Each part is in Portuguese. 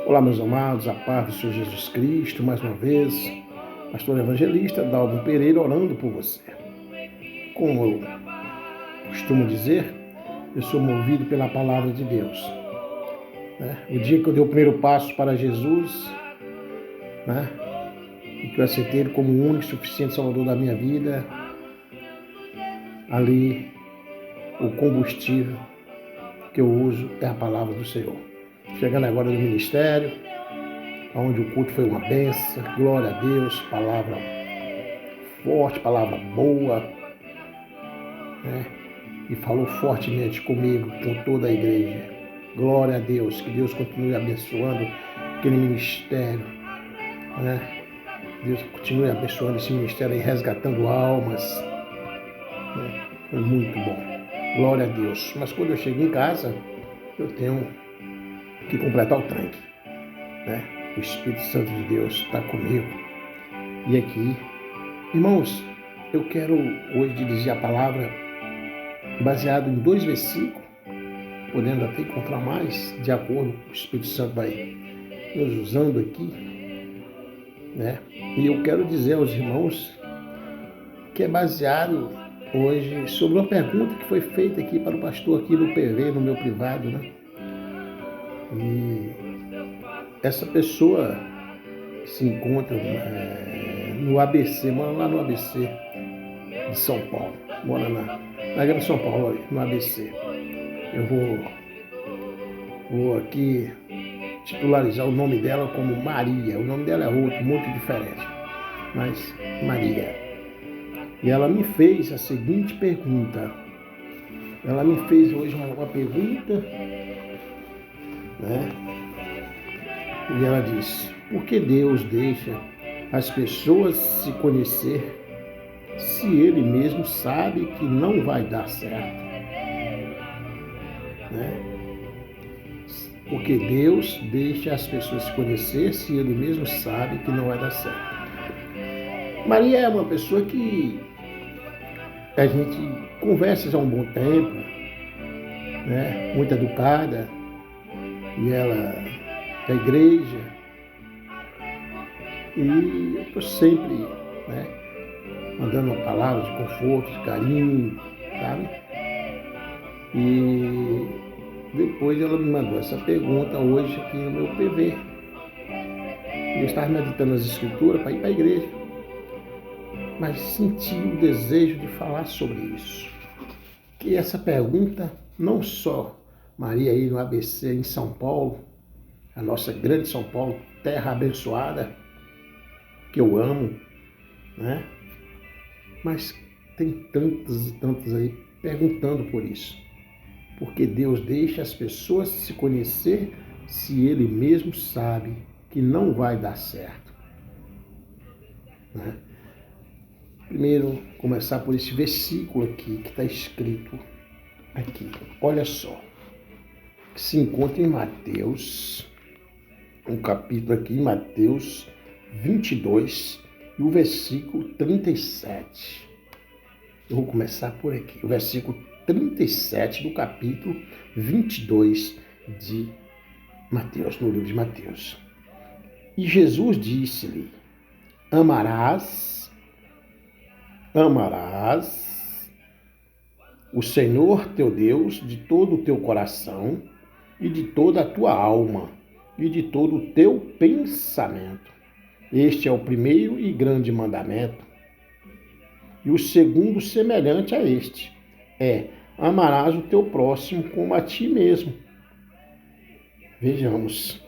Olá, meus amados, a paz do Senhor Jesus Cristo, mais uma vez, pastor evangelista Dalvin Pereira orando por você. Como eu costumo dizer, eu sou movido pela palavra de Deus. O dia que eu dei o primeiro passo para Jesus, e que eu aceitei Ele como o único e suficiente Salvador da minha vida, ali o combustível que eu uso é a palavra do Senhor. Chegando agora no ministério, onde o culto foi uma benção, glória a Deus, palavra forte, palavra boa, e falou fortemente comigo, com toda a igreja. Glória a Deus, que Deus continue abençoando aquele ministério, Deus continue abençoando esse ministério e resgatando almas, Foi muito bom, glória a Deus. Mas quando eu chego em casa, eu tenho que completar o tanque, O Espírito Santo de Deus está comigo. E aqui, irmãos, eu quero hoje dirigir a palavra baseado em 2 versículos, podendo até encontrar mais, de acordo com o Espírito Santo vai nos usando aqui, E eu quero dizer aos irmãos que é baseado hoje sobre uma pergunta que foi feita aqui para o pastor aqui no PV, no meu privado, E essa pessoa se encontra no ABC, mora lá no ABC de São Paulo, mora na Grande São Paulo, no ABC. Eu vou aqui titularizar o nome dela como Maria. O nome dela é outro, muito diferente, mas Maria. E ela me fez a seguinte pergunta. Ela me fez hoje uma pergunta, E ela disse: por que Deus deixa as pessoas se conhecer se Ele mesmo sabe que não vai dar certo? Porque Deus deixa as pessoas se conhecer se Ele mesmo sabe que não vai dar certo. Maria é uma pessoa que a gente conversa já há um bom tempo, Muito educada, e ela é da igreja, e eu estou sempre, mandando uma palavra de conforto, de carinho, sabe? E depois ela me mandou essa pergunta hoje aqui no meu PV. Eu estava meditando as escrituras para ir para a igreja, mas senti o desejo de falar sobre isso. Que essa pergunta, não só Maria aí no ABC em São Paulo, a nossa grande São Paulo, terra abençoada, que eu amo, Mas tem tantos e tantos aí perguntando por isso. Porque Deus deixa as pessoas se conhecer se Ele mesmo sabe que não vai dar certo. Primeiro, começar por esse versículo aqui, que está escrito aqui. Olha só, que se encontra em Mateus, um capítulo aqui, Mateus 22, e o versículo 37. Eu vou começar por aqui, o versículo 37 do capítulo 22 de Mateus, no livro de Mateus. E Jesus disse-lhe: amarás o Senhor teu Deus de todo o teu coração e de toda a tua alma e de todo o teu pensamento. Este é o primeiro e grande mandamento. E o segundo, semelhante a este, amarás o teu próximo como a ti mesmo. Vejamos.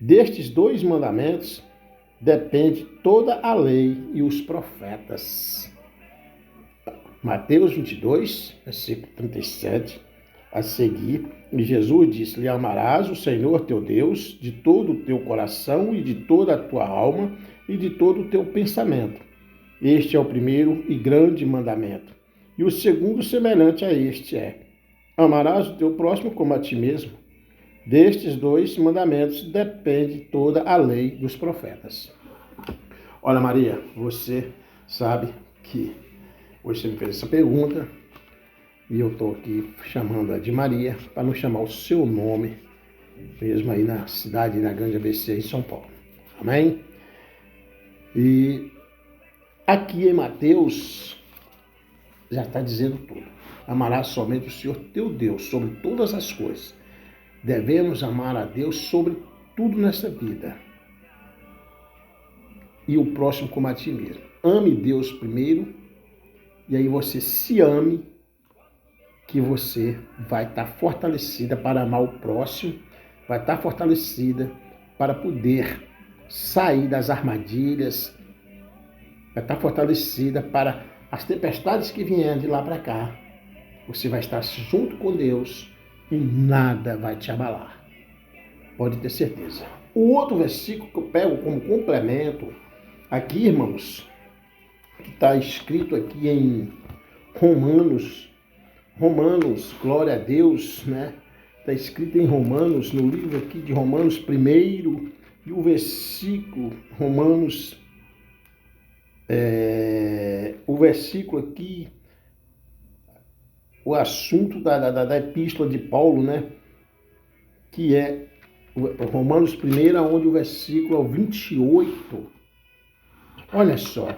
Destes 2 mandamentos depende toda a lei e os profetas. Mateus 22, versículo 37, a seguir, e Jesus disse-lhe: amarás o Senhor teu Deus de todo o teu coração e de toda a tua alma e de todo o teu pensamento. Este é o primeiro e grande mandamento. E o segundo, semelhante a este, amarás o teu próximo como a ti mesmo. Destes 2 mandamentos depende toda a lei dos profetas. Olha, Maria, você sabe que hoje você me fez essa pergunta e eu estou aqui chamando-a de Maria para não chamar o seu nome mesmo aí na cidade, na Grande ABC, em São Paulo. Amém? E aqui em Mateus já está dizendo tudo. Amarás somente o Senhor teu Deus sobre todas as coisas. Devemos amar a Deus sobre tudo nessa vida. E o próximo como a ti mesmo. Ame Deus primeiro, e aí você se ame, que você vai estar fortalecida para amar o próximo, vai estar fortalecida para poder sair das armadilhas, vai estar fortalecida para as tempestades que vierem de lá para cá. Você vai estar junto com Deus e nada vai te abalar. Pode ter certeza. O outro versículo que eu pego como complemento, aqui, irmãos, que está escrito aqui em Romanos, glória a Deus, né? Está escrito em Romanos, no livro aqui de Romanos 1, e o versículo, o versículo aqui, o assunto da epístola de Paulo, né? Que é Romanos 1, onde o versículo é o 28. Olha só.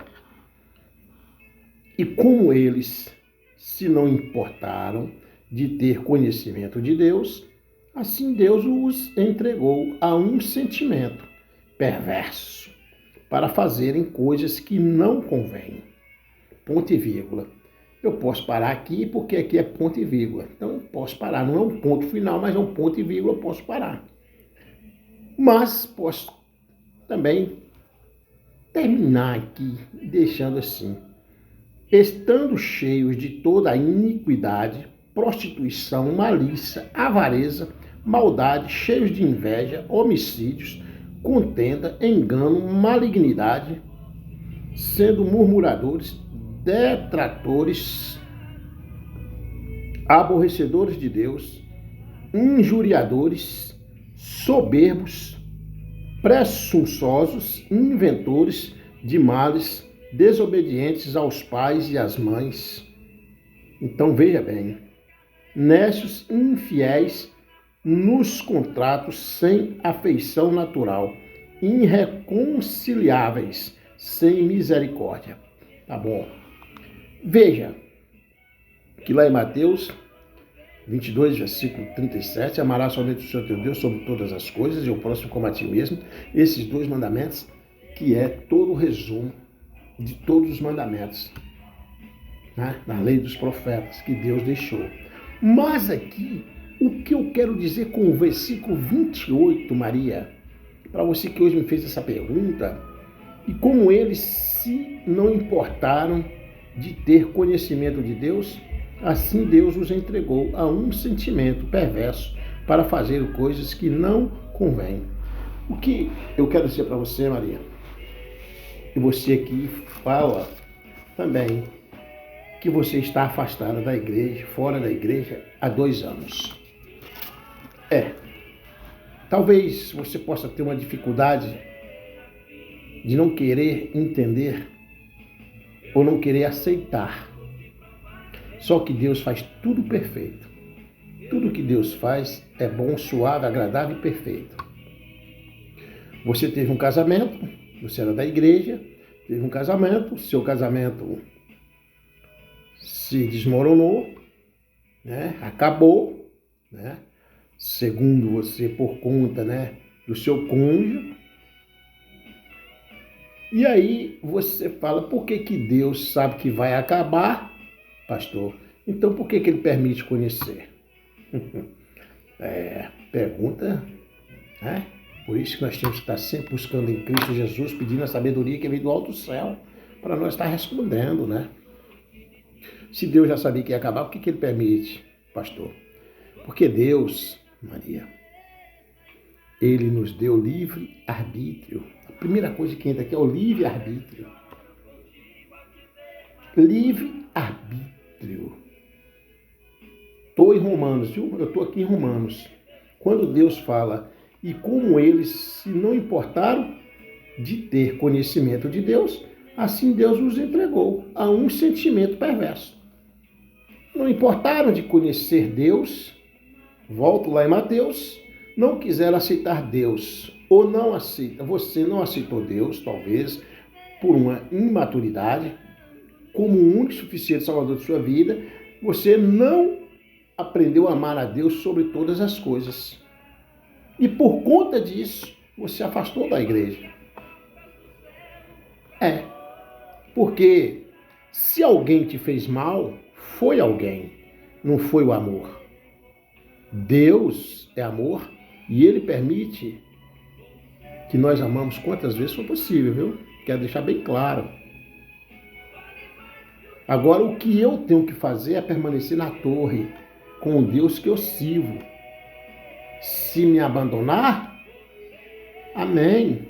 E como eles se não importaram de ter conhecimento de Deus, assim Deus os entregou a um sentimento perverso para fazerem coisas que não convêm. Ponto e vírgula. Eu posso parar aqui porque aqui é ponto e vírgula. Então eu posso parar. Não é um ponto final, mas é um ponto e vírgula, eu posso parar. Mas posso também terminar aqui deixando assim. Estando cheios de toda a iniquidade, prostituição, malícia, avareza, maldade, cheios de inveja, homicídios, contenda, engano, malignidade, sendo murmuradores, detratores, aborrecedores de Deus, injuriadores, soberbos, presunçosos, inventores de males, desobedientes aos pais e às mães. Então veja bem, necios, infiéis nos contratos, sem afeição natural, irreconciliáveis, sem misericórdia. Tá bom. Veja que lá em Mateus 22, versículo 37, amarás somente o Senhor teu Deus sobre todas as coisas e o próximo como a ti mesmo. Esses dois mandamentos, que é todo o resumo de todos os mandamentos, né, na lei dos profetas que Deus deixou. Mas aqui, o que eu quero dizer com o versículo 28, Maria, para você que hoje me fez essa pergunta, e como eles se não importaram de ter conhecimento de Deus, assim Deus os entregou a um sentimento perverso para fazer coisas que não convêm. O que eu quero dizer para você, Maria, e você que fala também que você está afastada da igreja, fora da igreja, há 2 anos. Talvez você possa ter uma dificuldade de não querer entender ou não querer aceitar. Só que Deus faz tudo perfeito. Tudo que Deus faz é bom, suave, agradável e perfeito. Você teve um casamento, você era da igreja, teve um casamento, seu casamento se desmoronou, né? Acabou, né? Segundo você, por conta, né, do seu cônjuge. E aí você fala, por que Deus sabe que vai acabar, pastor? Então por que Ele permite conhecer? Pergunta, né? Por isso que nós temos que estar sempre buscando em Cristo Jesus, pedindo a sabedoria que vem do alto céu, para nós estar respondendo, né? Se Deus já sabia que ia acabar, por que Ele permite, pastor? Porque Deus, Maria, Ele nos deu livre arbítrio. A primeira coisa que entra aqui é o livre arbítrio. Livre arbítrio. Estou em Romanos, viu? Eu estou aqui em Romanos. Quando Deus fala, e como eles se não importaram de ter conhecimento de Deus, assim Deus os entregou a um sentimento perverso. Não importaram de conhecer Deus, volto lá em Mateus, não quiser aceitar Deus, ou não aceita, você não aceitou Deus, talvez, por uma imaturidade, como o único e suficiente Salvador de sua vida, você não aprendeu a amar a Deus sobre todas as coisas. E por conta disso, você se afastou da igreja. Porque se alguém te fez mal, foi alguém, não foi o amor. Deus é amor e Ele permite que nós amamos quantas vezes for possível, viu? Quero deixar bem claro. Agora, o que eu tenho que fazer é permanecer na torre com o Deus que eu sirvo. Se me abandonar, amém.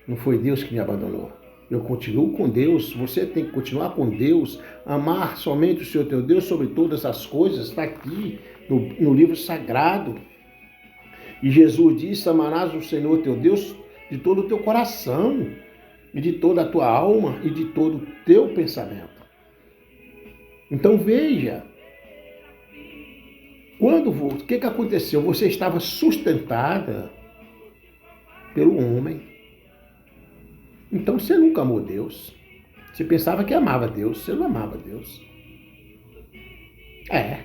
Não foi Deus que me abandonou. Eu continuo com Deus. Você tem que continuar com Deus. Amar somente o Senhor teu Deus sobre todas as coisas. Está aqui no livro sagrado. E Jesus disse: amarás o Senhor teu Deus de todo o teu coração, e de toda a tua alma, e de todo o teu pensamento. Então veja, o que aconteceu? Você estava sustentada pelo homem. Então você nunca amou Deus. Você pensava que amava Deus, você não amava Deus.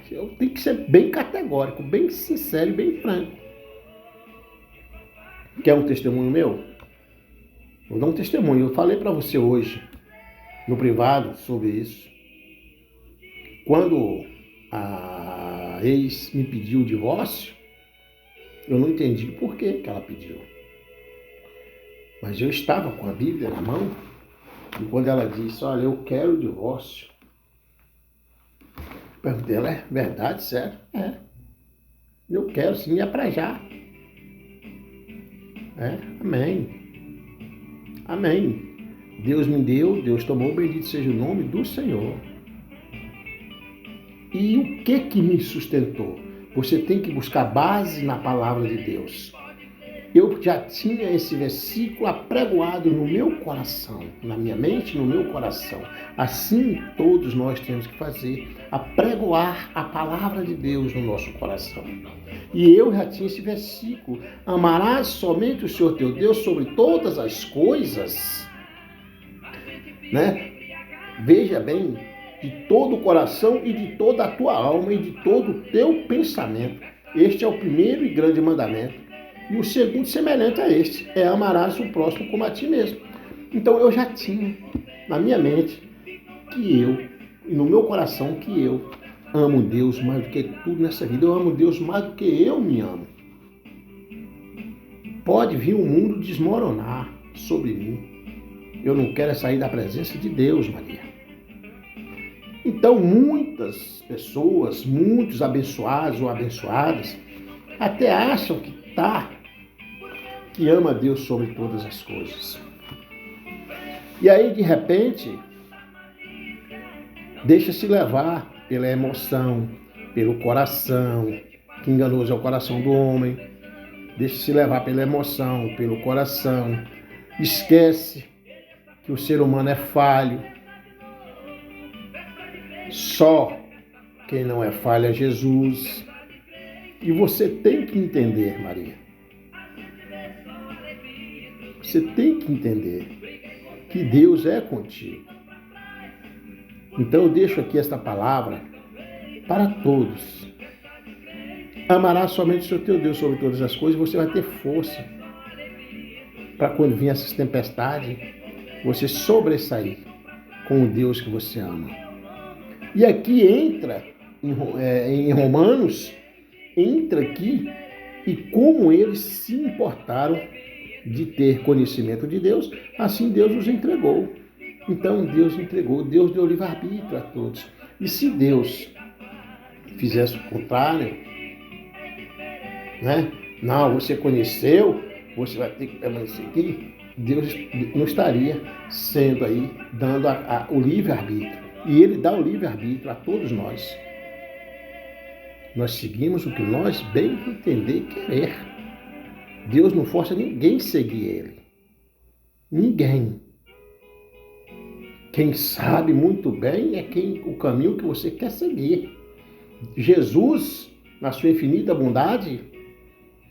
Eu tenho que ser bem categórico, bem sincero e bem franco. Quer um testemunho meu? Vou dar um testemunho. Eu falei para você hoje, no privado, sobre isso. Quando a ex me pediu o divórcio, eu não entendi por que ela pediu. Mas eu estava com a Bíblia na mão, e quando ela disse: olha, eu quero o divórcio, eu perguntei: ela é verdade, sério? Eu quero sim, é para já. Amém. Amém. Deus me deu, Deus tomou, bendito seja o nome do Senhor. E o que me sustentou? Você tem que buscar base na palavra de Deus. Eu já tinha esse versículo apregoado no meu coração, na minha mente, no meu coração. Assim todos nós temos que fazer, apregoar a palavra de Deus no nosso coração. E eu já tinha esse versículo: amarás somente o Senhor teu Deus sobre todas as coisas, né? Veja bem, de todo o coração e de toda a tua alma e de todo o teu pensamento. Este é o primeiro e grande mandamento. E o segundo, semelhante a este, é amarás o próximo como a ti mesmo. Então eu já tinha na minha mente e no meu coração que eu amo Deus mais do que tudo nessa vida. Eu amo Deus mais do que eu me amo. Pode vir o mundo desmoronar sobre mim. Eu não quero sair da presença de Deus, Maria. Então muitas pessoas, muitos abençoados ou abençoadas, até acham que ama Deus sobre todas as coisas. E aí, de repente, deixa-se levar pela emoção, pelo coração, que enganoso é o coração do homem. Deixa-se levar pela emoção, pelo coração. Esquece que o ser humano é falho. Só quem não é falho é Jesus. E você tem que entender, Maria. Você tem que entender que Deus é contigo. Então eu deixo aqui esta palavra para todos. Amarás somente o Senhor teu Deus sobre todas as coisas, você vai ter força para quando vir essas tempestades, você sobressair com o Deus que você ama. E aqui entra, em Romanos, entra aqui e como eles se importaram de ter conhecimento de Deus, assim Deus os entregou. Então Deus entregou, Deus deu livre-arbítrio a todos. E se Deus fizesse o contrário, né? Não, você conheceu, você vai ter que permanecer aqui, Deus não estaria sendo aí, dando o livre-arbítrio. E Ele dá o livre-arbítrio a todos nós. Nós seguimos o que nós bem entender e querer. Deus não força ninguém a seguir Ele. Ninguém. Quem sabe muito bem é o caminho que você quer seguir. Jesus, na sua infinita bondade,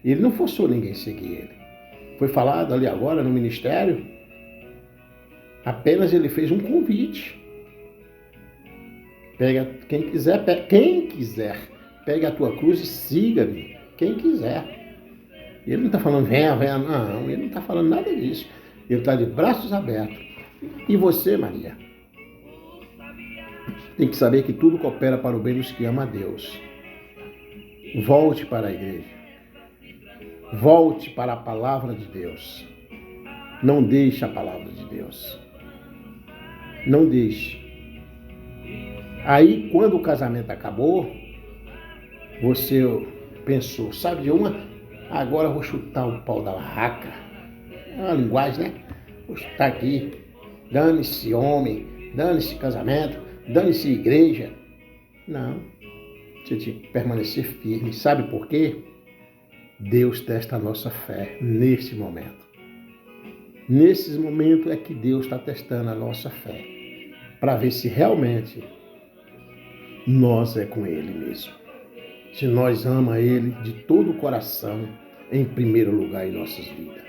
Ele não forçou ninguém a seguir ele. Foi falado ali agora no ministério, apenas ele fez um convite. Pega, quem quiser, pega a tua cruz e siga-me. Quem quiser. Ele não está falando, venha, não. Ele não está falando nada disso. Ele está de braços abertos. E você, Maria, tem que saber que tudo coopera para o bem dos que amam a Deus. Volte para a igreja. Volte para a palavra de Deus. Não deixe a palavra de Deus. Não deixe. Aí, quando o casamento acabou, você pensou, sabe de uma? Agora eu vou chutar o pau da barraca. É uma linguagem, né? Vou chutar aqui. Dane-se homem, dane-se casamento, dane-se igreja. Não. Você tem que permanecer firme. Sabe por quê? Deus testa a nossa fé nesse momento. Nesse momento é que Deus está testando a nossa fé. Para ver se realmente nós é com Ele mesmo. Se nós amamos Ele de todo o coração, em primeiro lugar em nossas vidas.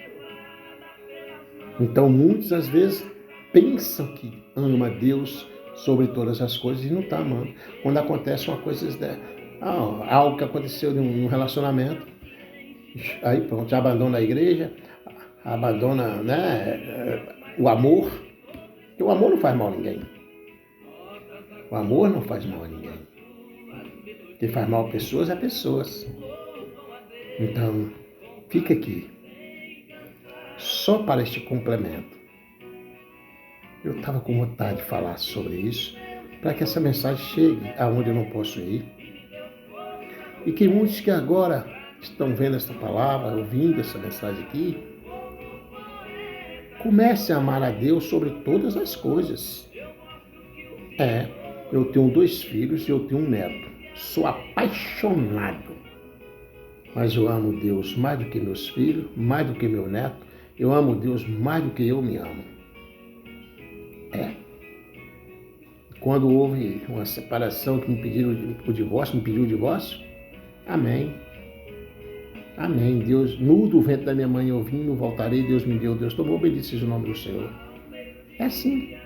Então, muitas às vezes pensam que ama Deus sobre todas as coisas e não está amando. Quando acontece uma coisa, algo que aconteceu num relacionamento, aí pronto, já abandona a igreja, abandona, o amor. Porque o amor não faz mal a ninguém. O amor não faz mal a ninguém. Quem faz mal a pessoas é pessoas. Então, fica aqui. Só para este complemento. Eu estava com vontade de falar sobre isso, para que essa mensagem chegue aonde eu não posso ir. E que muitos que agora estão vendo esta palavra, ouvindo essa mensagem aqui, comecem a amar a Deus sobre todas as coisas. Eu tenho 2 filhos e eu tenho um neto. Sou apaixonado. Mas eu amo Deus mais do que meus filhos, mais do que meu neto. Eu amo Deus mais do que eu me amo. Quando houve uma separação que me pediu o divórcio, amém. Amém. Deus, nu do ventre da minha mãe eu vim, não voltarei, Deus me deu, Deus tomou, bendito seja o nome do Senhor. É assim.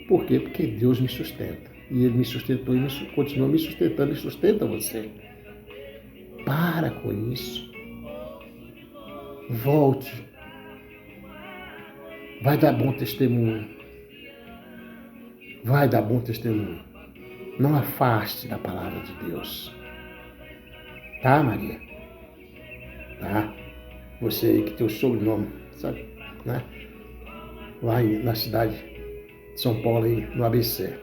Por quê? Porque Deus me sustenta. E Ele me sustentou e continua me sustentando e sustenta você. Para com isso. Volte. Vai dar bom testemunho. Vai dar bom testemunho. Não afaste da palavra de Deus. Tá, Maria? Tá? Você aí que tem o sobrenome, sabe? Né? Lá na cidade de São Paulo, aí, no ABC.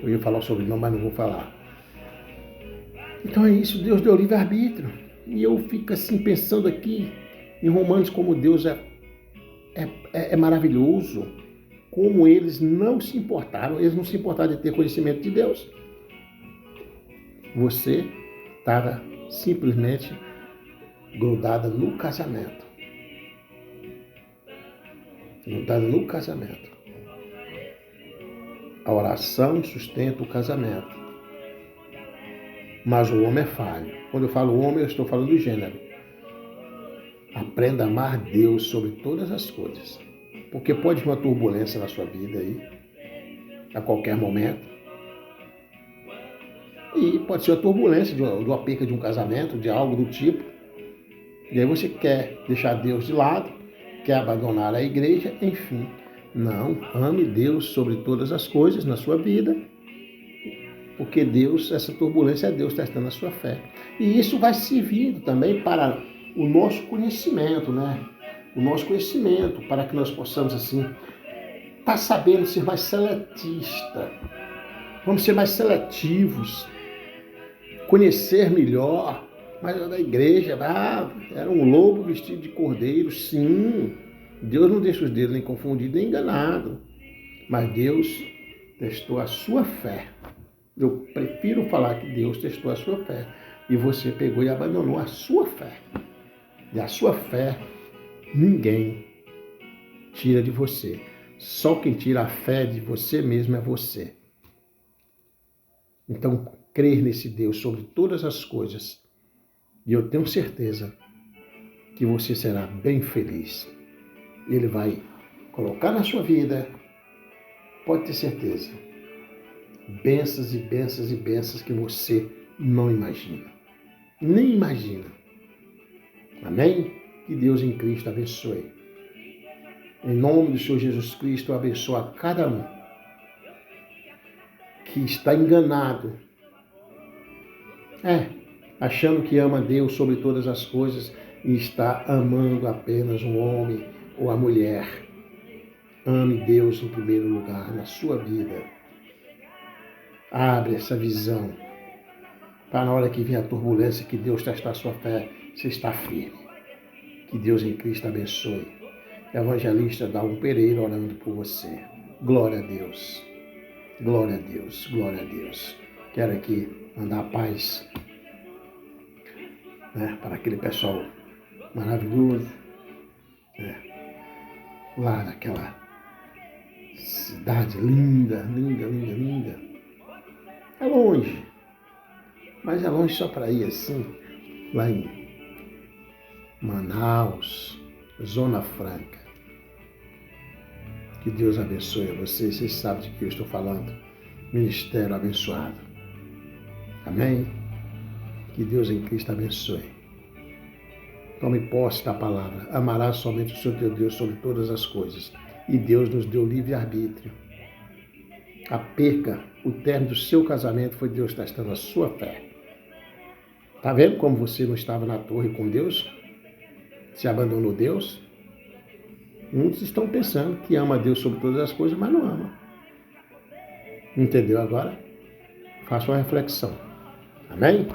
Eu ia falar o sobrenome, mas não vou falar. Então é isso, Deus deu livre-arbítrio. E eu fico assim pensando aqui em Romanos, como Deus é maravilhoso. Como eles não se importaram de ter conhecimento de Deus. Você estava simplesmente grudada no casamento. Grudada no casamento. A oração sustenta o casamento. Mas o homem é falho. Quando eu falo homem, eu estou falando do gênero. Aprenda a amar Deus sobre todas as coisas. Porque pode vir uma turbulência na sua vida aí, a qualquer momento. E pode ser a turbulência de uma perca de um casamento, de algo do tipo. E aí você quer deixar Deus de lado, quer abandonar a igreja, enfim. Não, ame Deus sobre todas as coisas na sua vida. Porque Deus, essa turbulência é Deus testando a sua fé. E isso vai servindo também para o nosso conhecimento, né? O nosso conhecimento, para que nós possamos, assim, estar sabendo ser mais seletista. Vamos ser mais seletivos. Conhecer melhor. Mas da igreja, era um lobo vestido de cordeiro, sim. Deus não deixa os dedos nem confundidos, nem enganados. Mas Deus testou a sua fé. Eu prefiro falar que Deus testou a sua fé. E você pegou e abandonou a sua fé. E a sua fé, ninguém tira de você. Só quem tira a fé de você mesmo é você. Então, crer nesse Deus sobre todas as coisas E eu tenho certeza que você será bem feliz. Ele vai colocar na sua vida, pode ter certeza, bênçãos e bênçãos e bênçãos que você não imagina. Nem imagina. Amém? Que Deus em Cristo abençoe. Em nome do Senhor Jesus Cristo, abençoa cada um que está enganado, achando que ama Deus sobre todas as coisas e está amando apenas um homem ou a mulher. Ame Deus em primeiro lugar na sua vida. Abre essa visão para na hora que vier a turbulência, que Deus testar a sua fé, você está firme. Que Deus em Cristo abençoe. Evangelista Dalmo Pereira orando por você. Glória a Deus. Glória a Deus. Glória a Deus. Quero aqui mandar a paz, para aquele pessoal maravilhoso, lá naquela cidade linda, linda, linda, linda. É longe, mas é longe só para ir assim, lá em Manaus, Zona Franca. Que Deus abençoe a vocês. Vocês sabem de que eu estou falando. Ministério abençoado. Amém? Que Deus em Cristo abençoe. Tome posse da palavra. Amarás somente o Senhor teu Deus sobre todas as coisas. E Deus nos deu livre-arbítrio. A perca, o término do seu casamento foi Deus testando a sua fé. Está vendo como você não estava na torre com Deus? Se abandonou Deus? Muitos estão pensando que ama Deus sobre todas as coisas, mas não ama. Entendeu agora? Faça uma reflexão. Amém?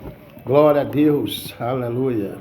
Glória a Deus. Aleluia.